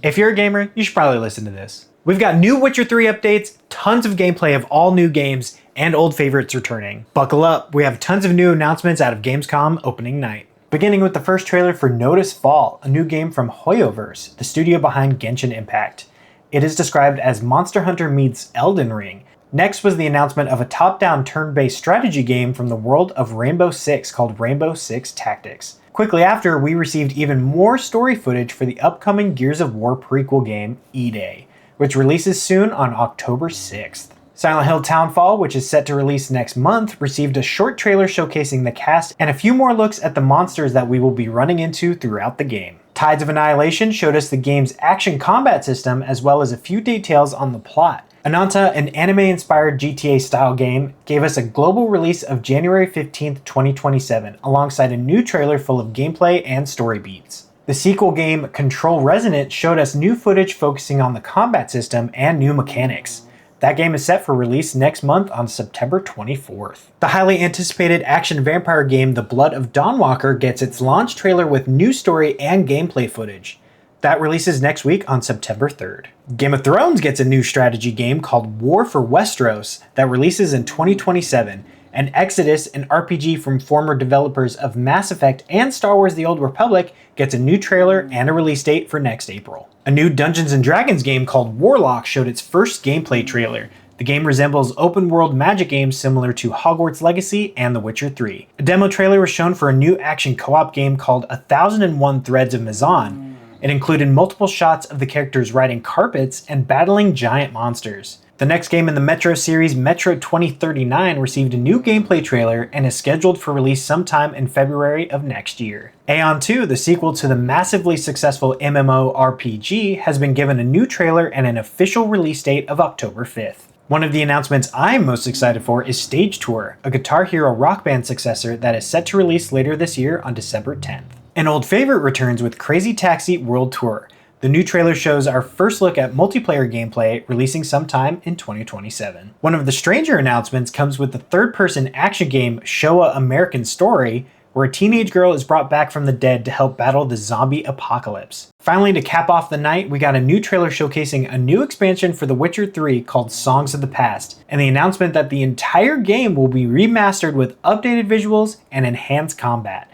If you're a gamer, you should probably listen to this. We've got new Witcher 3 updates, tons of gameplay of all new games, and old favorites returning. Buckle up, we have tons of new announcements out of Gamescom Opening Night. Beginning with the first trailer for Notice Fall, a new game from Hoyoverse, the studio behind Genshin Impact. It is described as Monster Hunter meets Elden Ring. Next was the announcement of a top-down turn-based strategy game from the world of Rainbow Six called Rainbow Six Tactics. Quickly after, we received even more story footage for the upcoming Gears of War prequel game, E-Day, which releases soon on October 6th. Silent Hill Townfall, which is set to release next month, received a short trailer showcasing the cast and a few more looks at the monsters that we will be running into throughout the game. Tides of Annihilation showed us the game's action combat system as well as a few details on the plot. Ananta, an anime-inspired GTA-style game, gave us a global release of January 15th, 2027, alongside a new trailer full of gameplay and story beats. The sequel game, Control Resonant, showed us new footage focusing on the combat system and new mechanics. That game is set for release next month on September 24th. The highly anticipated action vampire game, The Blood of Dawnwalker, gets its launch trailer with new story and gameplay footage. That releases next week on September 3rd. Game of Thrones gets a new strategy game called War for Westeros that releases in 2027, and Exodus, an RPG from former developers of Mass Effect and Star Wars The Old Republic, gets a new trailer and a release date for next April. A new Dungeons & Dragons game called Warlock showed its first gameplay trailer. The game resembles open-world magic games similar to Hogwarts Legacy and The Witcher 3. A demo trailer was shown for a new action co-op game called 1001 Threads of Mizan. It included multiple shots of the characters riding carpets and battling giant monsters. The next game in the Metro series, Metro 2039, received a new gameplay trailer and is scheduled for release sometime in February of next year. Aeon 2, the sequel to the massively successful MMORPG, has been given a new trailer and an official release date of October 5th. One of the announcements I'm most excited for is Stage Tour, a Guitar Hero Rock Band successor that is set to release later this year on December 10th. An old favorite returns with Crazy Taxi World Tour. The new trailer shows our first look at multiplayer gameplay, releasing sometime in 2027. One of the stranger announcements comes with the third-person action game Showa American Story, where a teenage girl is brought back from the dead to help battle the zombie apocalypse. Finally, to cap off the night, we got a new trailer showcasing a new expansion for The Witcher 3 called Songs of the Past, and the announcement that the entire game will be remastered with updated visuals and enhanced combat.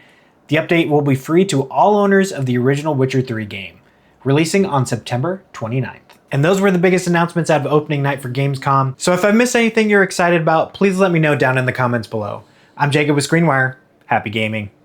The update will be free to all owners of the original Witcher 3 game, releasing on September 29th. And those were the biggest announcements out of opening night for Gamescom. So if I missed anything you're excited about, please let me know down in the comments below. I'm Jacob with ScreenWire. Happy gaming.